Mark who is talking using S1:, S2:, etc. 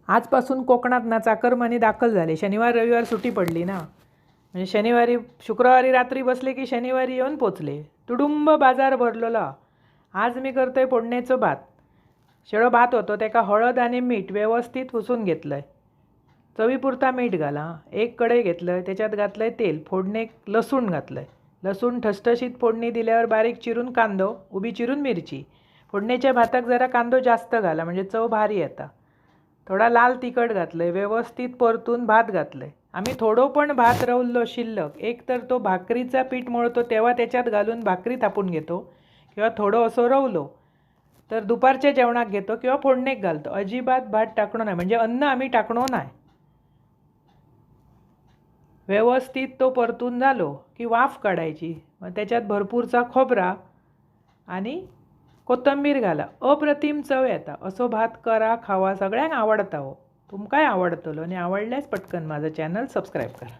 S1: आजपासून कोकणात ना चाकरमानी दाखल झाले. शनिवार रविवार सुट्टी पडली ना, म्हणजे शुक्रवारी रात्री बसले की शनिवारी येऊन पोचले. तुडुंब बाजार भरलेला. आज मी करतोय फोडणीचं भात. शेळो भात होतो त्याका हळद आणि मीठ व्यवस्थित पुसून घेतलंय. चवीपुरता मीठ घाला. एक कढई घेतलं, त्याच्यात घातलंय तेल. फोडणीक लसूण घातलंय. लसूण ठसठशीत फोडणी दिल्यावर बारीक चिरून कांदो, उभी चिरून मिरची. फोडणीच्या भाताक जरा कांदो जास्त घाला म्हणजे चव भारी येता. थोडा लाल तिखट घातलंय. व्यवस्थित परतून भात घातलंय. आम्ही थोडो पण भात रवलो शिल्लक, एक तर तो भाकरीचा पीठ मळतो तेव्हा त्याच्यात घालून भाकरी थापून घेतो, किंवा थोडं असं रवलो तर दुपारच्या जेवणाक घेतो किंवा फोडणीक घालतो. अजिबात भात टाकणो नाही, म्हणजे अन्न आम्ही टाकणो नाही. व्यवस्थित तो परतून झालो की वाफ काढायची. मग त्याच्यात भरपूरचा खोबरा आणि कोथिंबीर घाला. अप्रतिम चव येता. असो भात करा, खावा. सगळ्यांक आवडता हो. तुमकांय आवडतलो आणि आवडल्यास पटकन माझं चॅनल सबस्क्राईब करा.